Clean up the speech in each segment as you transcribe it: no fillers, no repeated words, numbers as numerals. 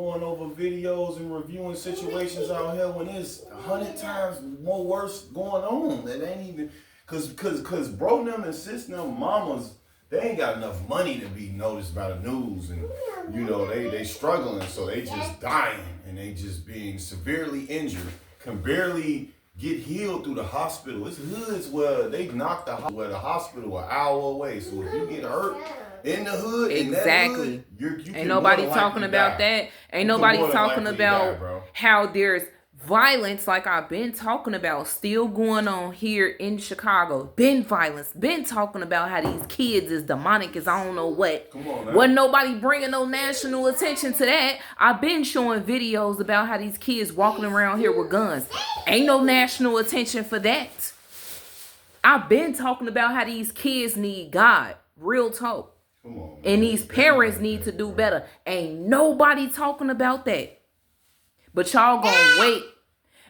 going over videos and reviewing situations out here when there's 100 times more worse going on. That ain't even cause bro them and sis them mamas, they ain't got enough money to be noticed by the news, and they struggling, so they just dying and they just being severely injured, can barely get healed through the hospital. It's hoods where they knock the hospital an hour away. So if you get hurt in the hood, exactly, in that hood, you ain't nobody talking about that. Ain't nobody talking about how there's violence, like I've been talking about, still going on here in Chicago. Been violence. Been talking about how these kids is demonic as I don't know what. Come on, man. Wasn't nobody bringing no national attention to that. I've been showing videos about how these kids walking around here with guns. Ain't no national attention for that. I've been talking about how these kids need God. Real talk. Come on, man. And these parents need to do better. Ain't nobody talking about that. But y'all gonna wait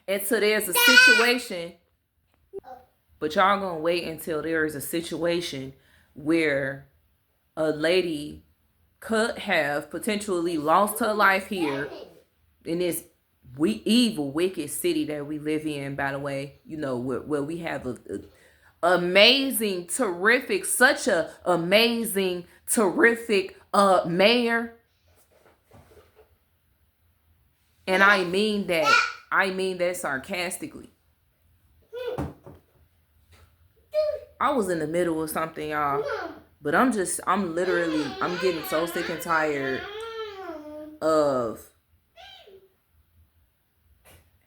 until there's a situation. But y'all gonna wait until there is a situation where a lady could have potentially lost her life here in this evil, wicked city that we live in, by the way, where we have a amazing, terrific, such a amazing, terrific mayor. And I mean that sarcastically. I was in the middle of something, y'all. But I'm getting so sick and tired of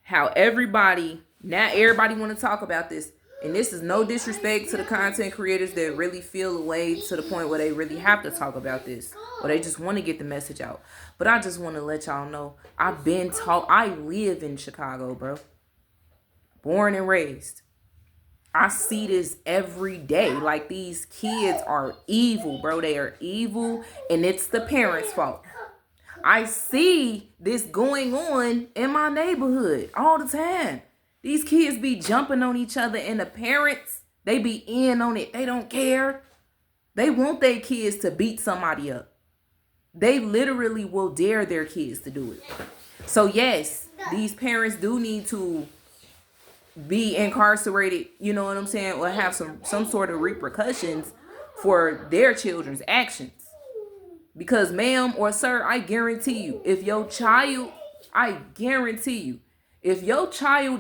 how everybody want to talk about this. And this is no disrespect to the content creators that really feel away to the point where they really have to talk about this, or they just want to get the message out. But I just want to let y'all know, I live in Chicago, bro. Born and raised. I see this every day. Like, these kids are evil, bro. They are evil, and it's the parents' fault. I see this going on in my neighborhood all the time. These kids be jumping on each other, and the parents, they be in on it. They don't care. They want their kids to beat somebody up. They literally will dare their kids to do it. So yes, these parents do need to be incarcerated, you know what I'm saying, or have some sort of repercussions for their children's actions. Because ma'am or sir, I guarantee you, if your child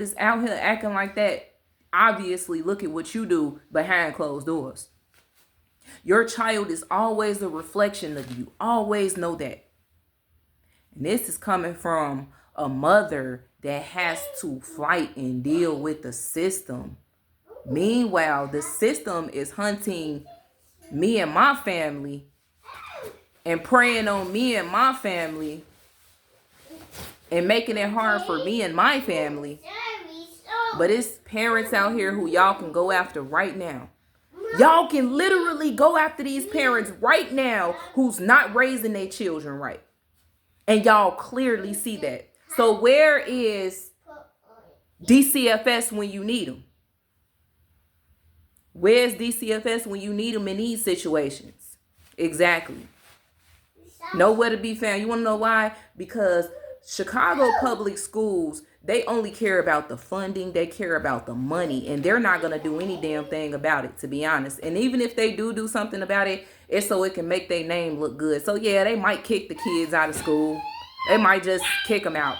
is out here acting like that, obviously look at what you do behind closed doors. Your child is always a reflection of you. Always know that. And this is coming from a mother that has to fight and deal with the system. Meanwhile, the system is hunting me and my family and preying on me and my family and making it hard for me and my family. But it's parents out here who y'all can go after right now. Y'all can literally go after these parents right now who's not raising their children right. And y'all clearly see that. So where is DCFS when you need them? Where's DCFS when you need them in these situations? Exactly. Nowhere to be found. You want to know why? Because Chicago public schools, they only care about the funding. They care about the money. And they're not going to do any damn thing about it, to be honest. And even if they do something about it, it's so it can make their name look good. So yeah, they might kick the kids out of school. They might just kick them out.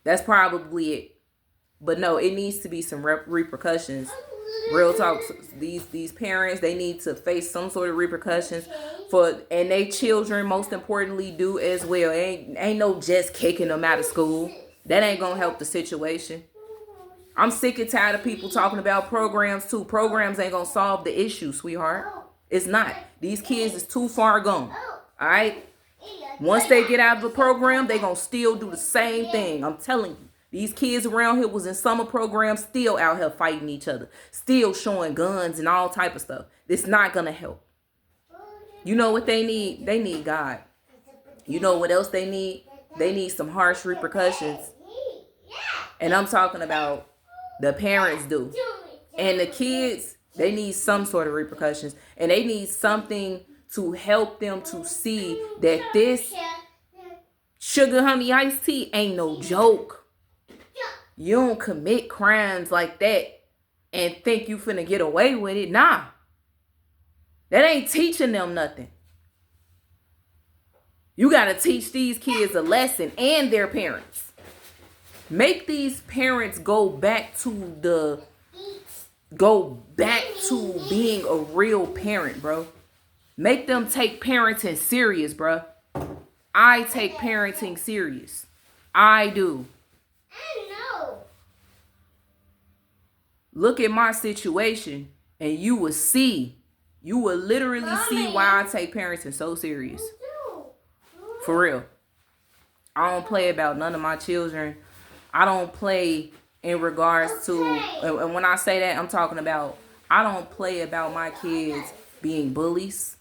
That's probably it. But no, it needs to be some repercussions. Real talk. These parents, they need to face some sort of repercussions and they children, most importantly, do as well. Ain't no just kicking them out of school. That ain't gonna help the situation. I'm sick and tired of people talking about programs too. Programs ain't gonna solve the issue, sweetheart. It's not. These kids is too far gone. All right. Once they get out of the program, they gonna still do the same thing. I'm telling you. These kids around here was in summer programs, still out here fighting each other, still showing guns and all type of stuff. It's not gonna help. You know what they need? They need God. You know what else they need? They need some harsh repercussions. And I'm talking about the parents do. And the kids, they need some sort of repercussions. And they need something to help them to see that this sugar honey iced tea ain't no joke. You don't commit crimes like that and think you finna get away with it. Nah. That ain't teaching them nothing. You gotta teach these kids a lesson and their parents. Make these parents go back to being a real parent, bro. Make them take parenting serious, bro. I take parenting serious. I do. Look at my situation and you will literally see why I take parenting so serious. For real. I don't play about none of my children. I don't play in regards to, and when I say that, I'm talking about, I don't play about my kids being bullies.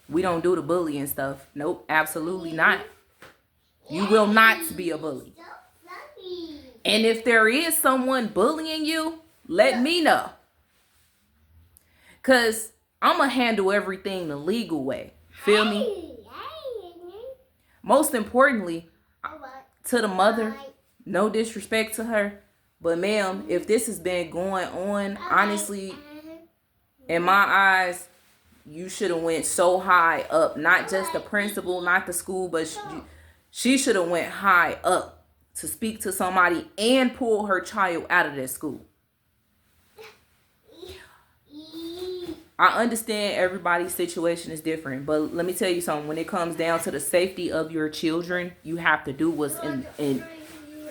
We don't do the bullying stuff. Nope, absolutely not. You will not be a bully. And if there is someone bullying you, let me know. Because I'm going to handle everything the legal way. Feel me? Most importantly, to the mother, no disrespect to her, but ma'am, if this has been going on, honestly, in my eyes, you should have went so high up. Not just the principal, not the school, but she should have went high up to speak to somebody and pull her child out of that school. I understand everybody's situation is different, but let me tell you something. When it comes down to the safety of your children, you have to do what's in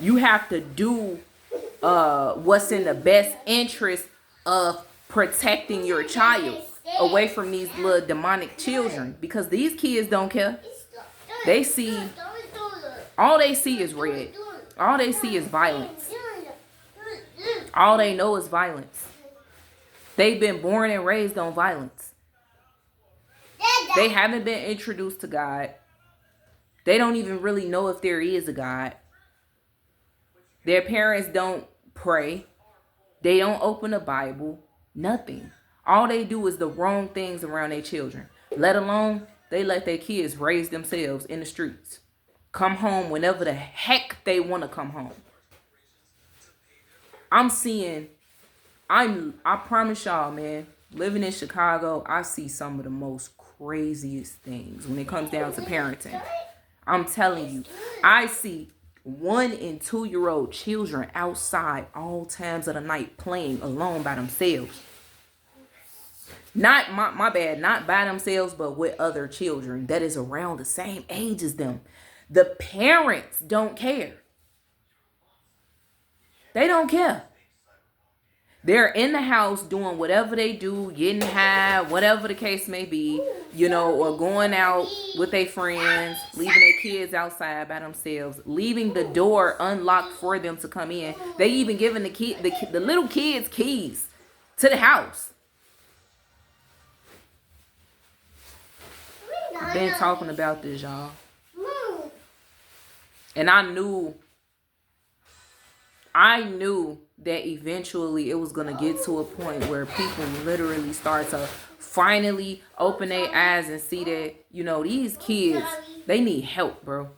you have to do what's in the best interest of protecting your child away from these little demonic children, because these kids don't care. They see, all they see is red. All they see is violence. All they know is violence. They've been born and raised on violence. They haven't been introduced to God. They don't even really know if there is a God. Their parents don't pray. They don't open a Bible. Nothing. All they do is the wrong things around their children. Let alone, they let their kids raise themselves in the streets. Come home whenever the heck they want to come home. I promise y'all, man, living in Chicago, I see some of the most craziest things when it comes down to parenting. I'm telling you, I see 1 and 2-year-old children outside all times of the night playing alone by themselves. Not my bad, not by themselves, but with other children that is around the same age as them. The parents don't care. They don't care. They're in the house doing whatever they do, getting high, whatever the case may be, or going out with their friends, leaving their kids outside by themselves, leaving the door unlocked for them to come in. They even giving the little kids keys to the house. I've been talking about this, y'all. And I knew that eventually it was going to get to a point where people literally start to finally open their eyes and see that, these kids, they need help, bro.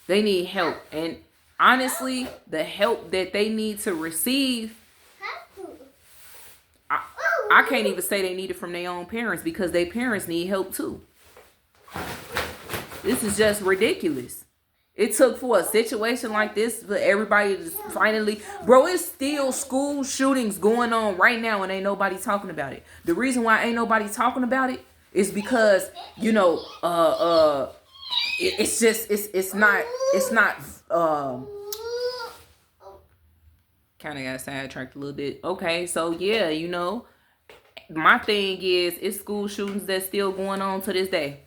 They need help. And honestly, the help that they need to receive, I can't even say they need it from their own parents, because their parents need help too. This is just ridiculous. It took for a situation like this for everybody to finally... Bro, it's still school shootings going on right now and ain't nobody talking about it. The reason why ain't nobody talking about it is because, it's not kind of got sidetracked a little bit. Okay, so yeah, my thing is, it's school shootings that's still going on to this day.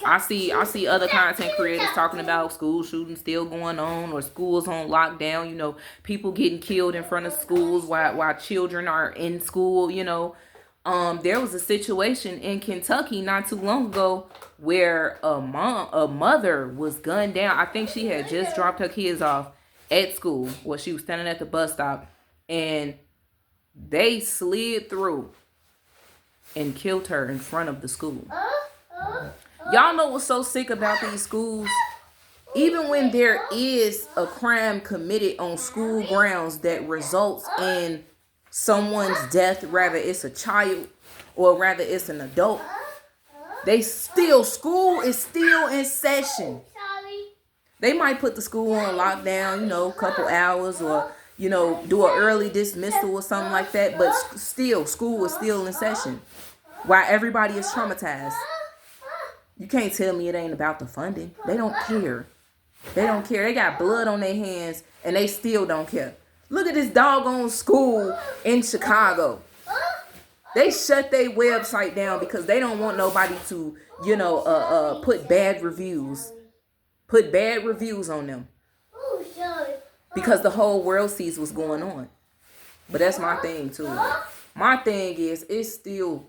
I see other content creators talking about school shootings still going on, or schools on lockdown, people getting killed in front of schools while children are in school, There was a situation in Kentucky not too long ago where a mother was gunned down. I think she had just dropped her kids off at school, where she was standing at the bus stop, and they slid through and killed her in front of the school. Y'all know what's so sick about these schools? Even when there is a crime committed on school grounds that results in someone's death, rather it's a child or rather it's an adult, school is still in session. They might put the school on lockdown, a couple hours, or do an early dismissal or something like that, but still school is still in session while everybody is traumatized. You can't tell me it ain't about the funding. They don't care. They don't care. They got blood on their hands and they still don't care. Look at this doggone school in Chicago. They shut their website down because they don't want nobody to, put bad reviews. Put bad reviews on them. Because the whole world sees what's going on. But that's my thing too. My thing is, it's still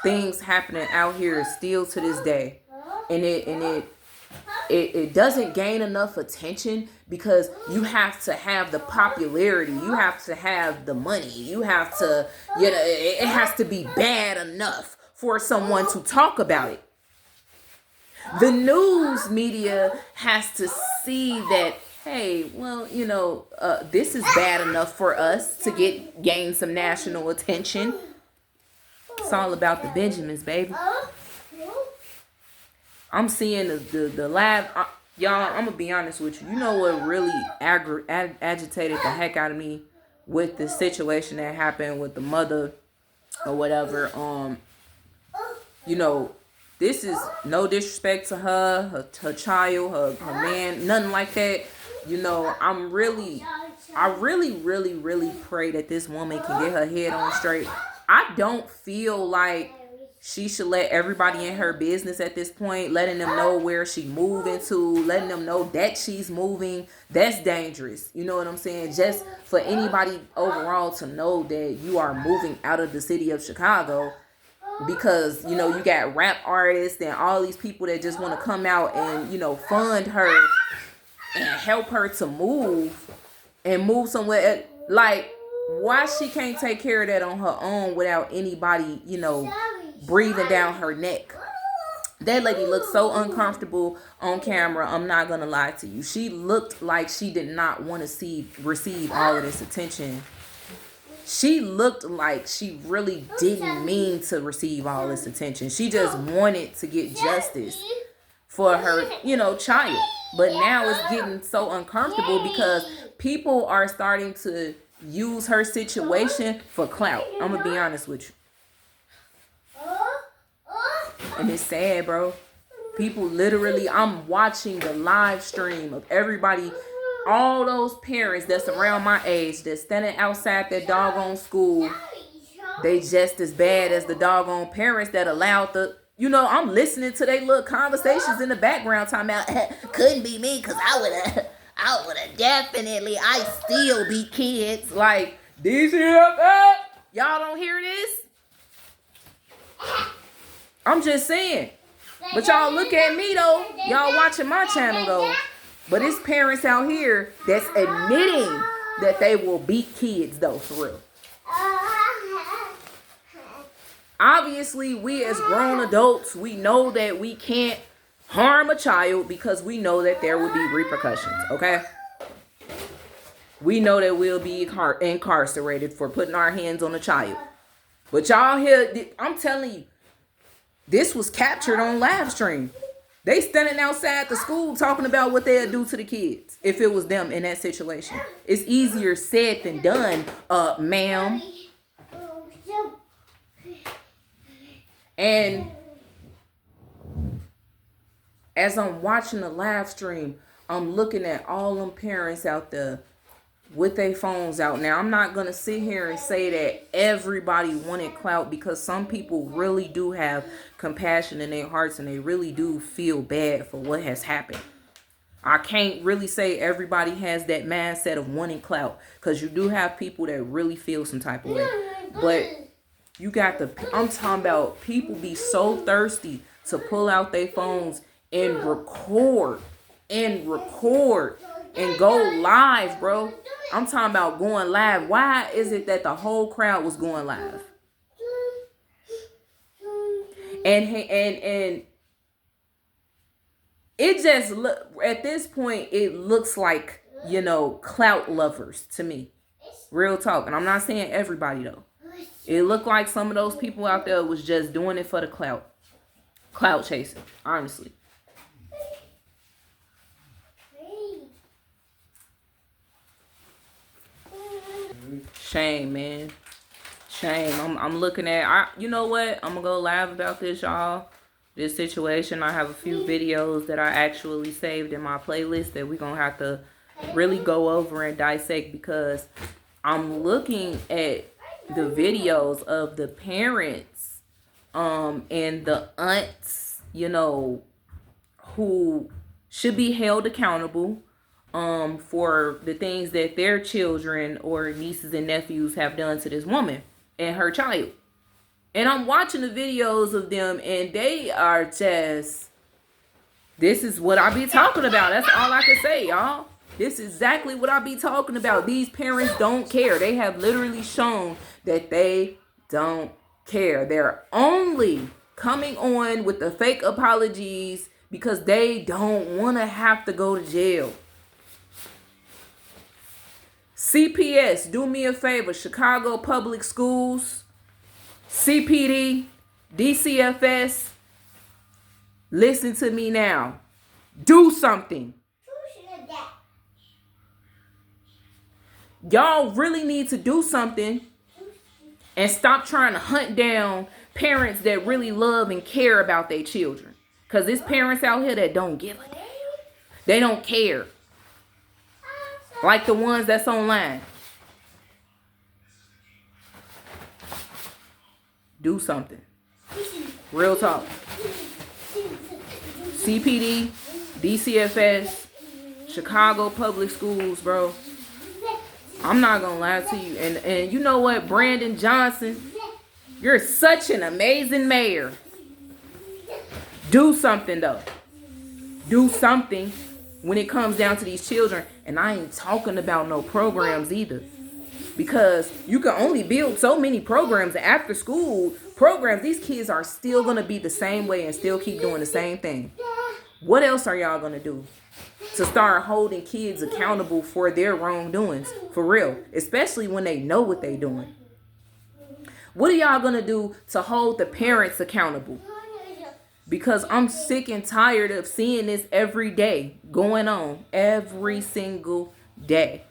things happening out here still to this day. And it doesn't gain enough attention because you have to have the popularity. You have to have the money. You have to, it has to be bad enough for someone to talk about it. The news media has to see that, hey, well, this is bad enough for us to gain some national attention. It's all about the Benjamins, baby. I'm seeing the live, y'all, I'm going to be honest with you. You know what really agitated the heck out of me with the situation that happened with the mother or whatever? This is no disrespect to her child, her man, nothing like that. I really pray that this woman can get her head on straight. I don't feel like she should let everybody in her business at this point, letting them know where she moving to, letting them know that she's moving. That's dangerous. You know what I'm saying? Just for anybody overall to know that you are moving out of the city of Chicago, because, you got rap artists and all these people that just want to come out and, fund her and help her to move somewhere. Like, why she can't take care of that on her own without anybody, breathing down her neck. That lady looked so uncomfortable on camera. I'm not gonna lie to you. She looked like she did not want to receive all of this attention. She looked like she really didn't mean to receive all this attention. She just wanted to get justice for her, child. But now it's getting so uncomfortable because people are starting to use her situation for clout. I'm gonna be honest with you. And it's sad, bro. People literally, I'm watching the live stream of everybody, all those parents that's around my age that's standing outside that doggone school. They just as bad as the doggone parents that allowed I'm listening to their little conversations in the background talking about, couldn't be me because I would have definitely, I still be kids. Like, DCFF, y'all don't hear this? I'm just saying. But y'all look at me though. Y'all watching my channel though. But it's parents out here that's admitting that they will beat kids though, for real. Obviously, we as grown adults, we know that we can't harm a child because we know that there will be repercussions, okay? We know that we'll be incarcerated for putting our hands on a child. But y'all here, I'm telling you, this was captured on live stream. They standing outside the school talking about what they'd do to the kids if it was them in that situation. It's easier said than done, ma'am. And as I'm watching the live stream, I'm looking at all them parents out there with their phones out. Now, I'm not going to sit here and say that everybody wanted clout, because some people really do have compassion in their hearts and they really do feel bad for what has happened. I can't really say everybody has that mindset of wanting clout, because you do have people that really feel some type of way. But you got I'm talking about people be so thirsty to pull out their phones and record and go live, bro. I'm talking about going live. Why is it that the whole crowd was going live? And it just look at this point, it looks like, you know, clout lovers to me. Real talk. And I'm not saying everybody though. It looked like some of those people out there was just doing it for the clout. Clout chasing, honestly. Shame, man. Shame. I'm looking at, you know what? I'm gonna go live about this, y'all. This situation. I have a few videos that I actually saved in my playlist that we're gonna have to really go over and dissect, because I'm looking at the videos of the parents and the aunts, you know, who should be held accountable for the things that their children or nieces and nephews have done to this woman and her child. And I'm watching the videos of them, and they are just, this is what I be talking about. That's all I can say, y'all. This is exactly what I be talking about. These parents don't care. They have literally shown that they don't care. They're only coming on with the fake apologies because they don't want to have to go to jail. CPS, do me a favor. Chicago Public Schools, CPD, DCFS, listen to me now. Do something. Y'all really need to do something and stop trying to hunt down parents that really love and care about their children. Because there's parents out here that don't give a damn. They don't care. Like the ones that's online. Do something. Real talk. CPD, DCFS, Chicago Public Schools, bro. I'm not gonna lie to you. And you know what, Brandon Johnson, you're such an amazing mayor. Do something though. Do something when it comes down to these children. And I ain't talking about no programs either. Because you can only build so many programs. After school programs, these kids are still gonna be the same way and still keep doing the same thing. What else are y'all gonna do to start holding kids accountable for their wrongdoings? For real. Especially when they know what they doing. What are y'all gonna do to hold the parents accountable? Because I'm sick and tired of seeing this every day going on. Every single day.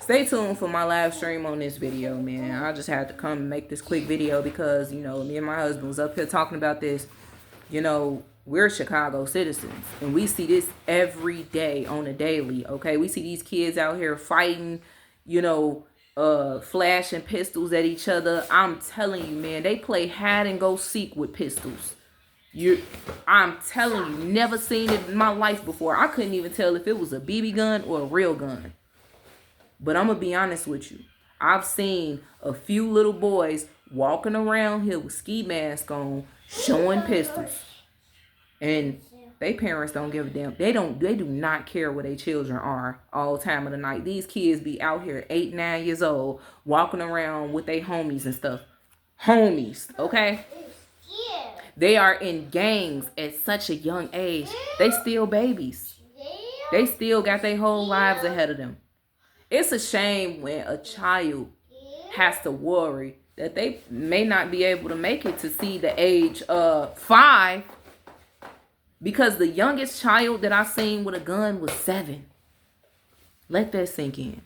Stay tuned for my live stream on this video, man. I just had to come and make this quick video because, you know, me and my husband was up here talking about this. You know, we're Chicago citizens, and we see this every day on a daily, okay? We see these kids out here fighting, you know, flashing pistols at each other. I'm telling you, man, they play hide and go seek with pistols. I'm telling you, never seen it in my life before. I couldn't even tell if it was a BB gun or a real gun. But I'm going to be honest with you. I've seen a few little boys walking around here with ski masks on, showing pistols. And they parents don't give a damn. They do not care where their children are all time of the night. These kids be out here 8, 9 years old, walking around with their homies and stuff. Homies, okay? They are in gangs at such a young age. They still babies. They still got their whole lives ahead of them. It's a shame when a child has to worry that they may not be able to make it to see the age of 5, because the youngest child that I seen with a gun was 7. Let that sink in.